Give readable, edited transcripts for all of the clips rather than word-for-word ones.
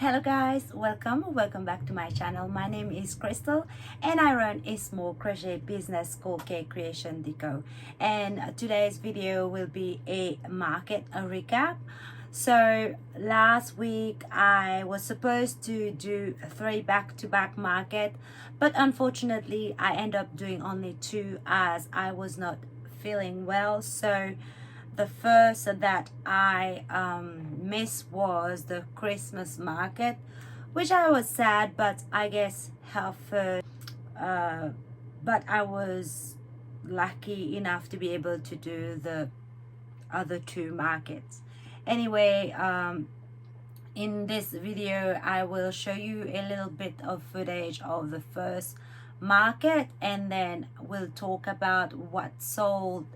Hello guys, welcome back to my channel. My name is Crystal and I run a small crochet business called Cake Creation Deco, and today's video will be a market recap. So last week I was supposed to do 3 back-to-back market, but unfortunately I ended up doing only 2 as I was not feeling well. So the first that I missed was the Christmas market, which I was sad, but I guess health first. But I was lucky enough to be able to do the other 2 markets. Anyway, in this video I will show you a little bit of footage of the first market, and then we'll talk about what sold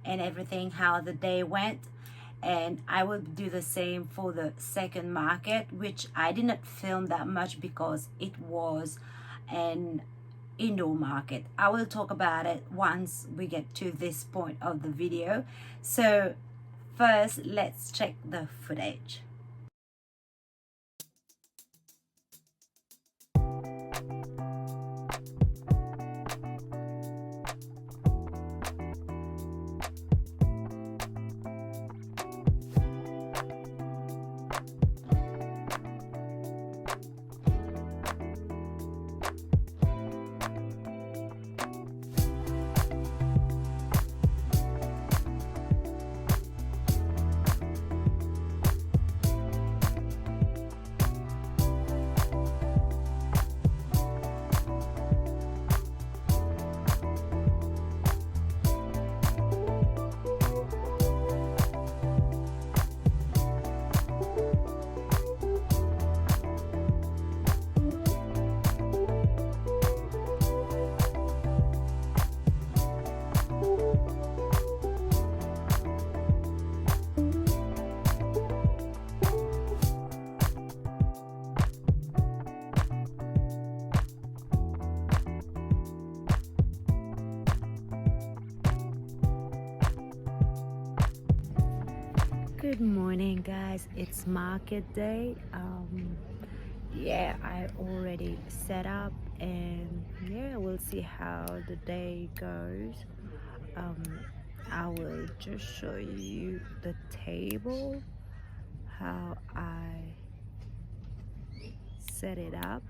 and everything, how the day went. And I will do the same for the second market, which I did not film that much because it was an indoor market. I will talk about it once we get to this point of the video. So first, let's check the footage. Good morning guys, it's market day. Yeah, I already set up, and yeah, we'll see how the day goes. I will just show you the table, how I set it up.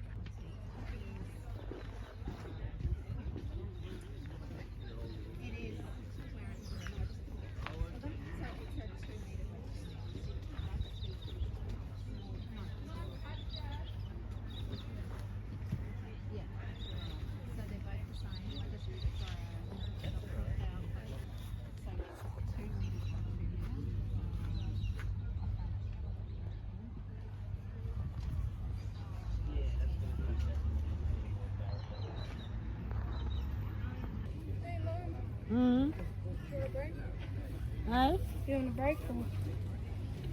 Hey? You having a break?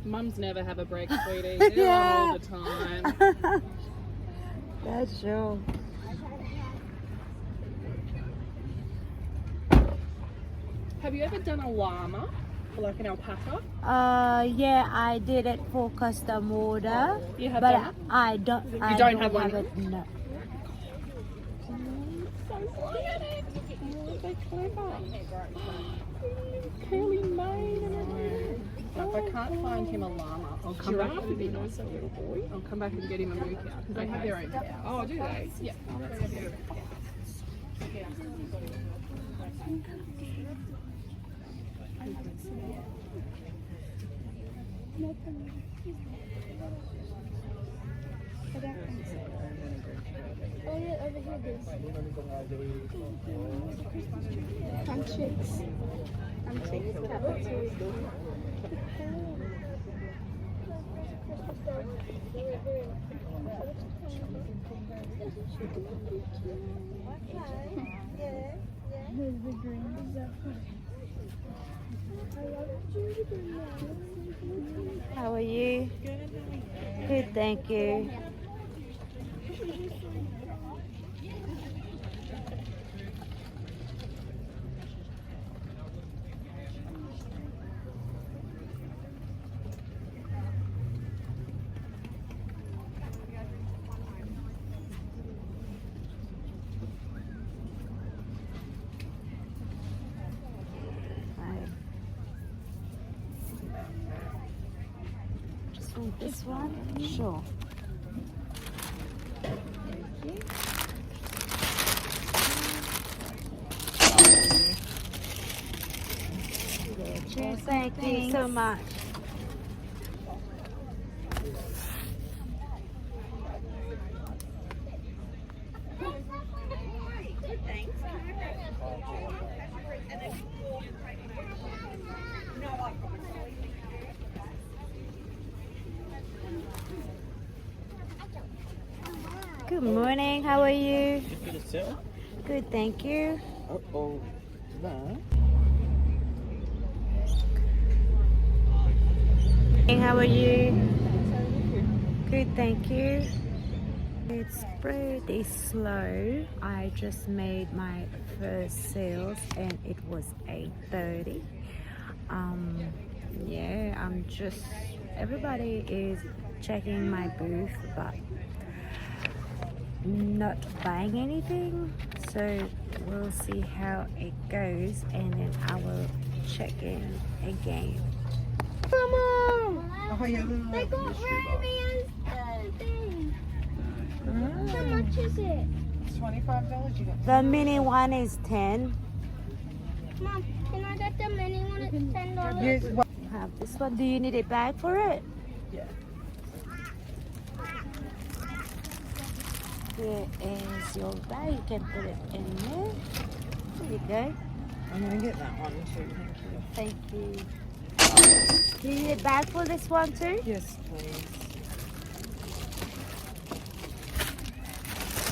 Mums never have a break, sweetie. They're Yeah. on all the time. That's true. Have you ever done a llama, or like an alpaca? Yeah, I did it for custom order. You have but done it? I don't. You I don't have one? it. No. So cute. Oh, they're clever. Curly mane and everything. Now, if I can't find him a llama, I'll come back. Would be nice, a little boy. I'll come back and get him a moo cow because they have their own cows. Oh, do they? Yeah. They have their own cows. Oh yeah, over here this. I'm chicks. I'm chicks. How are you? Good, thank you. want this one? Sure. Cheers, thank you so much. Good morning, how are you? For the sale? Good, thank you. Uh-oh. That. Hey, how are you? Good, thank you. It's pretty slow. I just made my first sales and it was 8:30. Yeah, everybody is checking my booth but not buying anything, so we'll see how it goes and then I will check in again. Mama! Oh, yeah, They got Romeo thing. How much is it? It's $25 you got. The mini one is 10. Mom, can I get the mini one at $10? Yes, what? Have this one. Do you need a bag for it? Yeah. Here is your bag. You can put it in there. There you go. I'm going to get that one too, thank you. Thank you. Do you need a bag for this one too? Yes, please.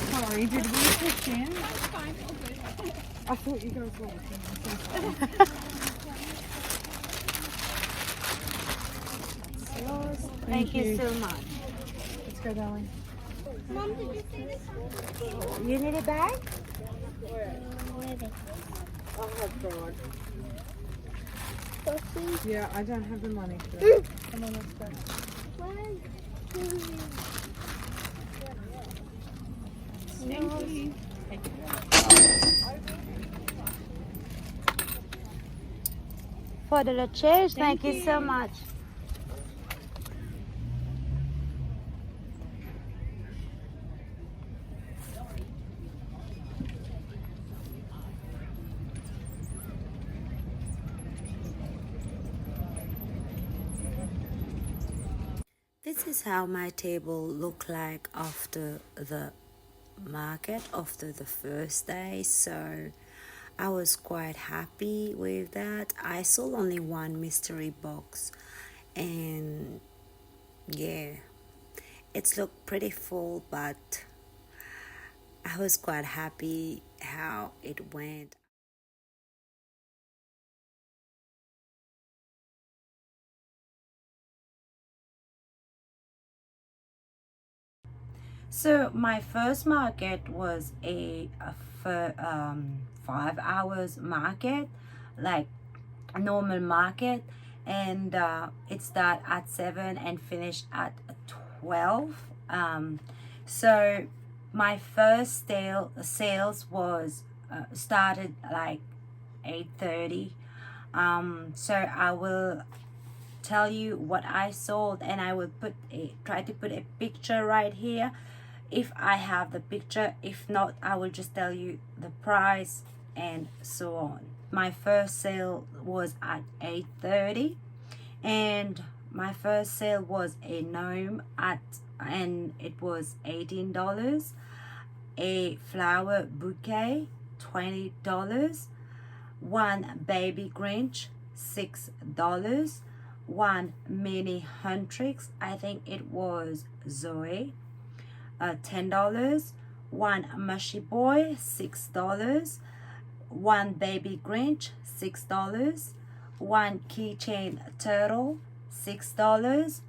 Sorry, did we push in? That's fine. All good. I thought you guys were. Thank you so much. Let's go, darling. Mom, did you see this one? You need a bag? Oh, God. Plushies. Yeah, I don't have the money for it. Come on, let's go. 1, 2, Thank you. For the chairs, thank you so much. This is how my table looked like after the market, after the first day. So I was quite happy with that. I sold only one mystery box and yeah, it's looked pretty full, but I was quite happy how it went. So my first market was a 5 hours market, like a normal market, and it started at 7 and finished at 12. So my first sales was started like 8:30. So I will tell you what I sold, and I will try to put a picture right here if I have the picture. If not, I will just tell you the price and so on. My first sale was at 8:30, and my first sale was a gnome and it was $18, a flower bouquet $20, one baby Grinch $6, one mini Huntrix, I think it was Zoe, $10, one mushy boy $6, one baby Grinch $6, one keychain turtle $6,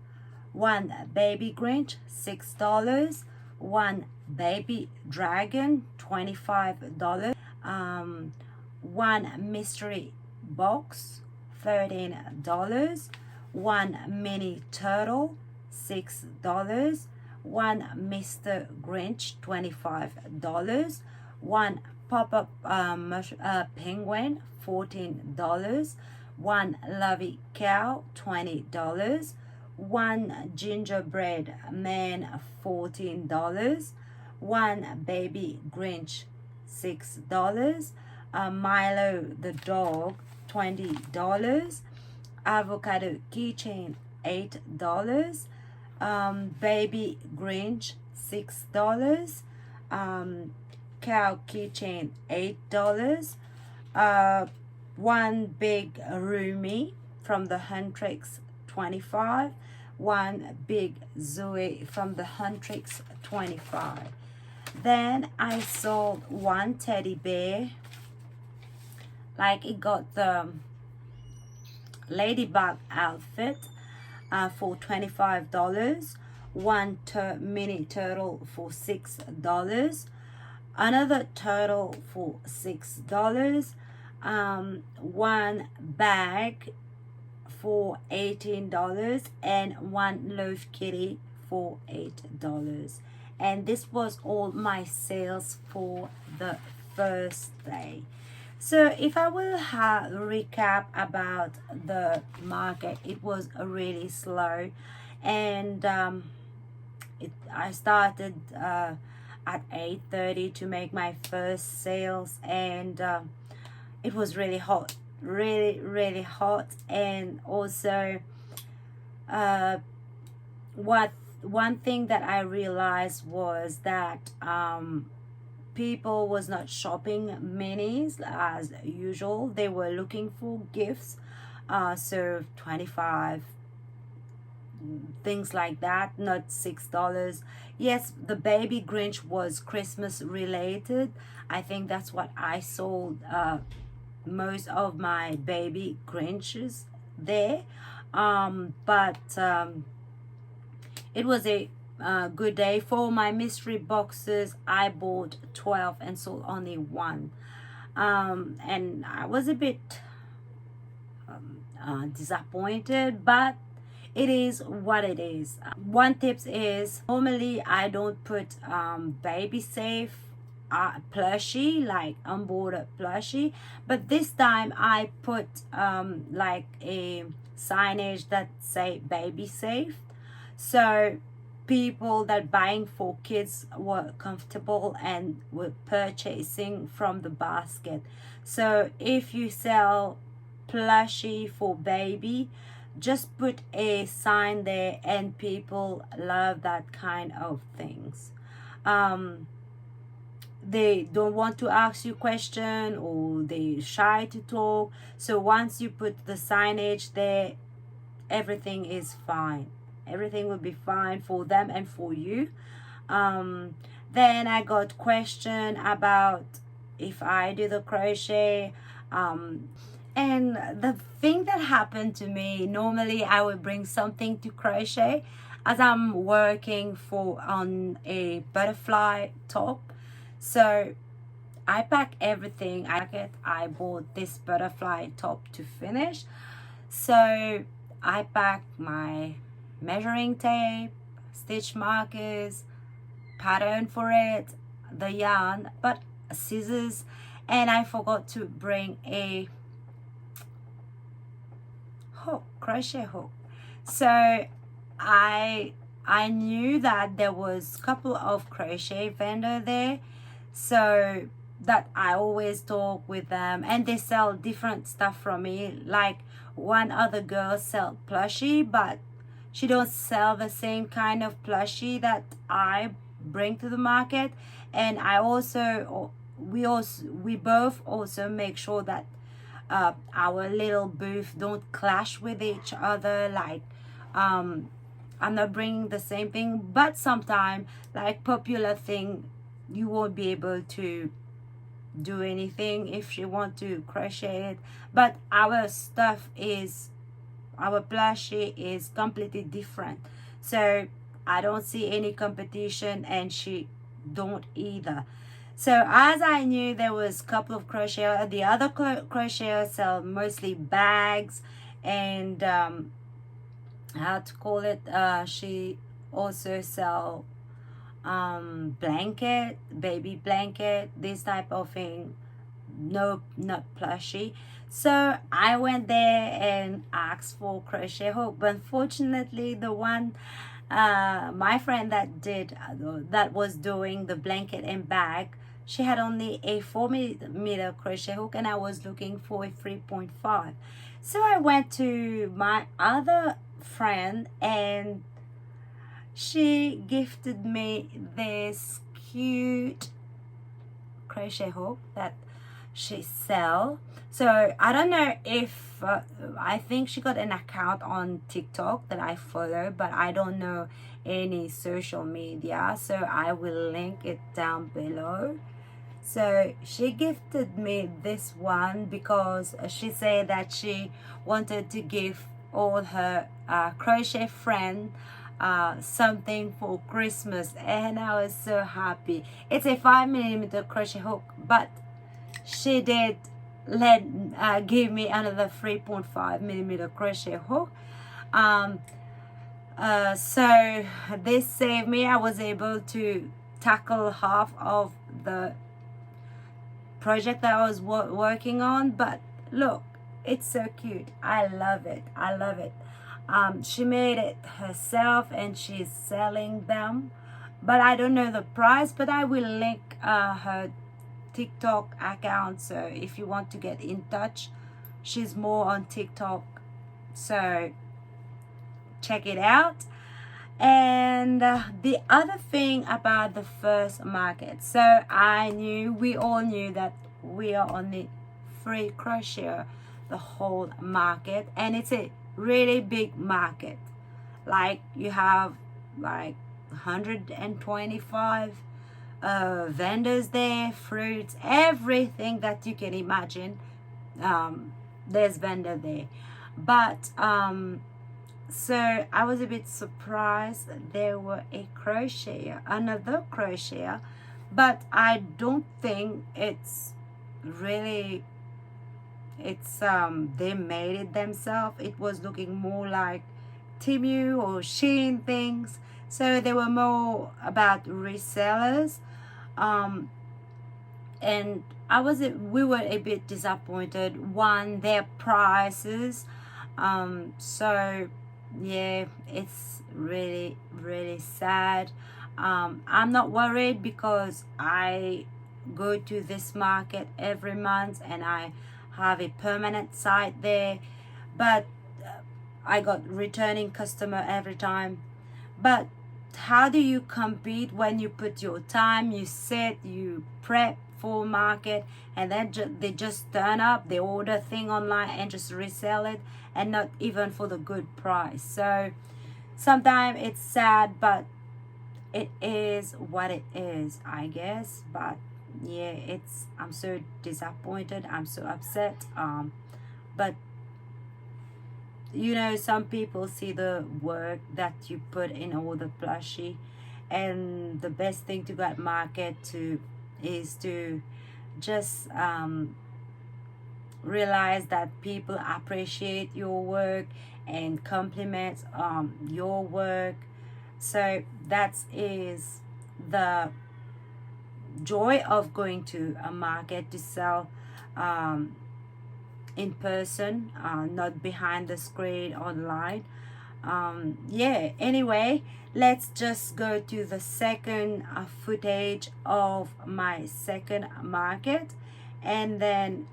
one baby Grinch $6, one baby dragon $25, one mystery box $13, one mini turtle $6, one Mr. Grinch $25, one pop-up penguin $14, one lovey cow $20, one gingerbread man $14, one baby Grinch $6, Milo the dog $20, avocado keychain $8, baby Grinch $6, cow keychain $8, one big Rumi from the Huntrix 25, one big Zoe from the Huntrix 25. Then I sold one teddy bear, like it got the ladybug outfit for $25, one mini turtle for $6, another turtle for $6, one bag for $18, and one loaf kitty for $8. And this was all my sales for the first day. So if I will recap about the market, it was really slow, and I started at 8:30 to make my first sales, and it was really hot, really hot. And also one thing that I realized was that people was not shopping minis as usual. They were looking for gifts, so 25, things like that, not $6. Yes, the baby Grinch was Christmas related. I think that's what I sold most of my baby Grinches there, but it was a good day. For my mystery boxes, I bought 12 and sold only one, and I was a bit disappointed, but it is what it is. One tip is, normally I don't put baby safe plushie, like unbordered plushie, but this time I put like a signage that say baby safe, so people that buying for kids were comfortable and were purchasing from the basket. So if you sell plushie for baby, just put a sign there, and people love that kind of things. They don't want to ask you question, or they shy to talk. So once you put the signage there, everything is fine. Everything will be fine for them and for you. Then I got question about if I do the crochet, and the thing that happened to me, normally I would bring something to crochet as I'm working on a butterfly top. So I pack everything. I bought this butterfly top to finish. So I packed my measuring tape, stitch markers, pattern for it, the yarn, but scissors, and I forgot to bring a hook, crochet hook. So I knew that there was a couple of crochet vendor there, so that I always talk with them, and they sell different stuff from me. Like one other girl sell plushie, but she don't sell the same kind of plushie that I bring to the market. And we both also make sure that our little booth don't clash with each other. Like I'm not bringing the same thing, but sometimes like popular thing, you won't be able to do anything if you want to crochet it. But our plushie is completely different, so I don't see any competition, and she don't either. So as I knew there was a couple of crochet, the other crocheters sell mostly bags and how to call it, she also sell blanket, baby blanket, this type of thing. No, not plushie. So I went there and asked for crochet hook, but unfortunately the one my friend that was doing the blanket and bag, she had only a 4 millimeter crochet hook and I was looking for a 3.5. So I went to my other friend and she gifted me this cute crochet hook that she sell. So I don't know if I think she got an account on TikTok that I follow, but I don't know any social media, so I will link it down below. So she gifted me this one because she said that she wanted to give all her crochet friend something for Christmas, and I was so happy. It's a 5 millimeter crochet hook, but she did give me another 3.5 millimeter crochet hook. So this saved me. I was able to tackle half of the project that I was working on. But look, it's so cute. I love it. I love it. She made it herself and she's selling them, but I don't know the price, but I will link her TikTok account, so if you want to get in touch, she's more on TikTok, so check it out. And the other thing about the first market, so we all knew that we are on the free crochet the whole market, and it's a really big market. Like you have like 125 vendors there, fruits, everything that you can imagine. There's vendor there. But so I was a bit surprised that there were another crocheter, but I don't think it's really, they made it themselves. It was looking more like Temu or Shein things, so they were more about resellers. And we were a bit disappointed. One, their prices. So yeah, it's really, really sad. I'm not worried because I go to this market every month and I have a permanent site there, but I got returning customer every time. But how do you compete when you put your time, you sit, you prep for market, and then they just turn up, they order thing online and just resell it, and not even for the good price? So sometimes it's sad, but it is what it is, I guess. But yeah, I'm so disappointed, I'm so upset. But you know, some people see the work that you put in all the plushie, and the best thing to get market to is to just realize that people appreciate your work and compliment your work. So that is the joy of going to a market to sell in person, not behind the screen online. Yeah, anyway, let's just go to the second footage of my second market, and then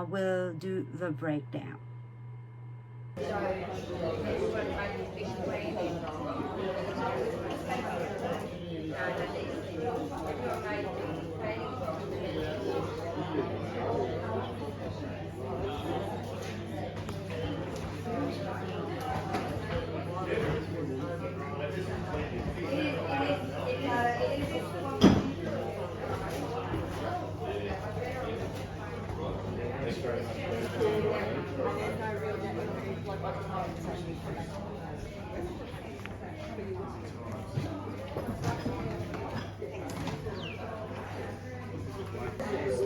we'll do the breakdown.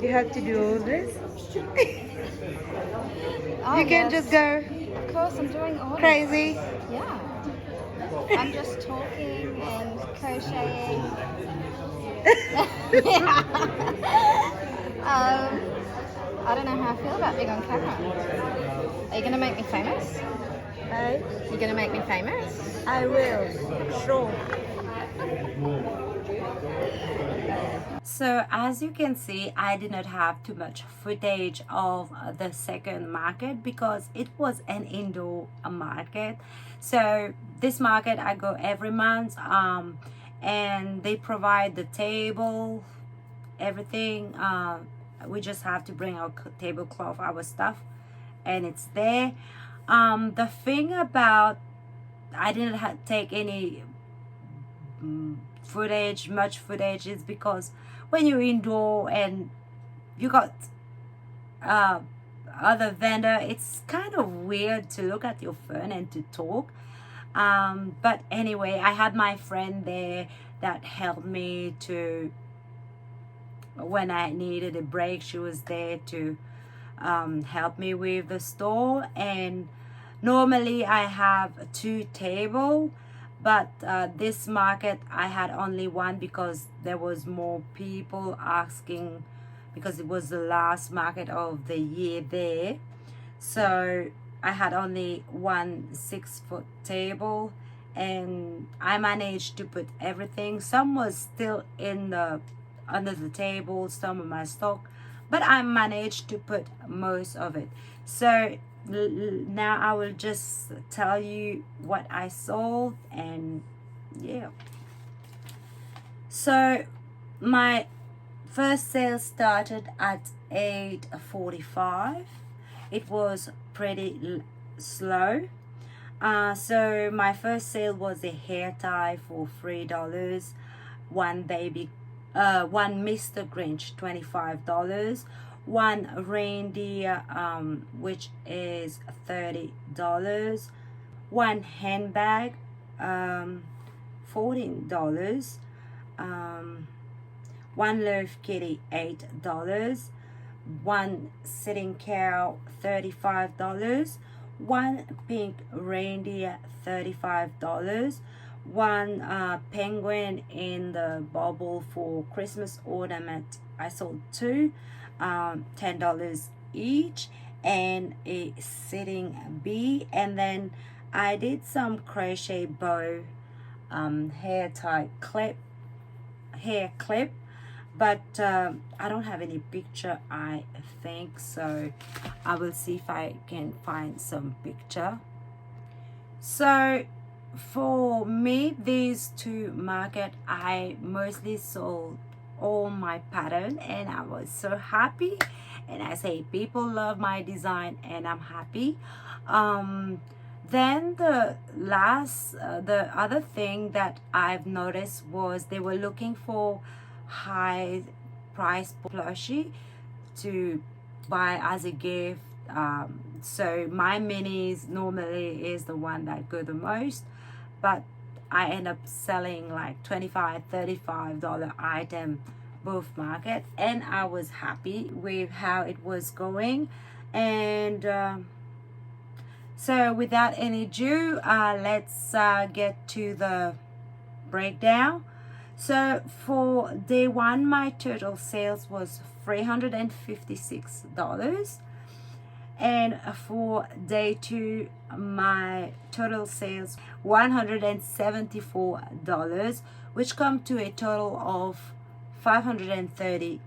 You have to do all this? Oh, You can just go Of course, I'm doing all crazy. Yeah. I'm just talking and crocheting. I don't know how I feel about being on camera. Are you going to make me famous? Hey, You're going to make me famous? I will. Sure. So as you can see, I did not have too much footage of the second market because it was an indoor market. So this market I go every month, and they provide the table, everything. We just have to bring our tablecloth, our stuff, and it's there. The thing about, I didn't take any much footage, is because when you're indoor and you got other vendor, it's kind of weird to look at your phone and to talk. But anyway, I had my friend there that helped me to, when I needed a break, she was there to help me with the store. And normally I have 2 tables, but this market I had only 1 because there was more people asking, because it was the last market of the year there. So I had only 1 6-foot table, and I managed to put everything. Some was still in the under the table, some of my stock, but I managed to put most of it. So now I will just tell you what I sold. And yeah, so my first sale started at 8:45. It was pretty slow. So my first sale was a hair tie for $3, one Mr. Grinch $25, one reindeer which is $30, one handbag $14, one loaf kitty $8, one sitting cow $35, one pink reindeer $35, one penguin in the bubble for Christmas ornament. I sold 2, $10 each, and a sitting bee. And then I did some crochet bow hair clip, but I don't have any picture, I think, so I will see if I can find some picture. So for me, these 2 market, I mostly sold all my pattern, and I was so happy. And I say people love my design, and I'm happy. Then the other thing that I've noticed was they were looking for high price plushie to buy as a gift. So my minis normally is the one that go the most, but I end up selling like $25-$35 item both market, and I was happy with how it was going. And so without any ado, let's get to the breakdown. So for day 1, my total sales was $356, and for day 2, my total sales $174, which come to a total of $530.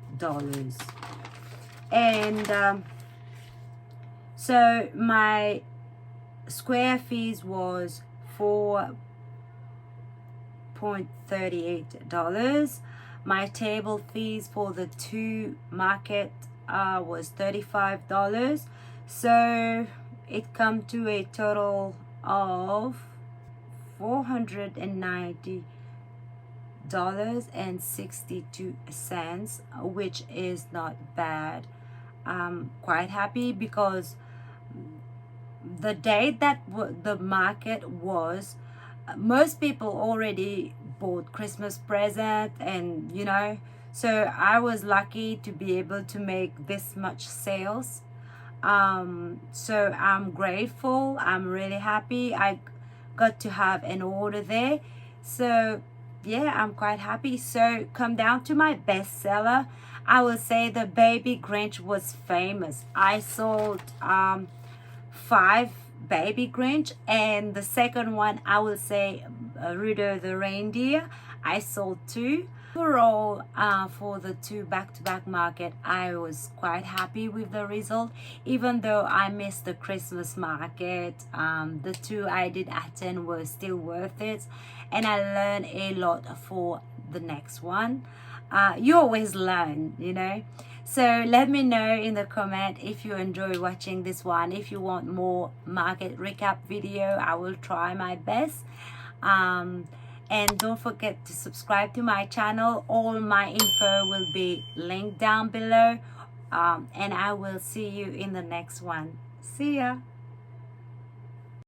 And so my square fees was $4.38. My table fees for the 2 market was $35. So it come to a total of $490.62, which is not bad. I'm quite happy because the date that the market was, most people already bought Christmas present, and you know, so I was lucky to be able to make this much sales. So I'm grateful, I'm really happy I got to have an order there. So yeah, I'm quite happy. So come down to my bestseller. I will say the Baby Grinch was famous. I sold 5 Baby Grinch, and the second one, I will say Rudolph the Reindeer, I sold 2. Overall, for the 2 back-to-back market, I was quite happy with the result. Even though I missed the Christmas market, the 2 I did attend were still worth it, and I learned a lot for the next one. You always learn, you know. So let me know in the comment if you enjoy watching this one. If you want more market recap video, I will try my best. And don't forget to subscribe to my channel. All my info will be linked down below. And I will see you in the next one. See ya.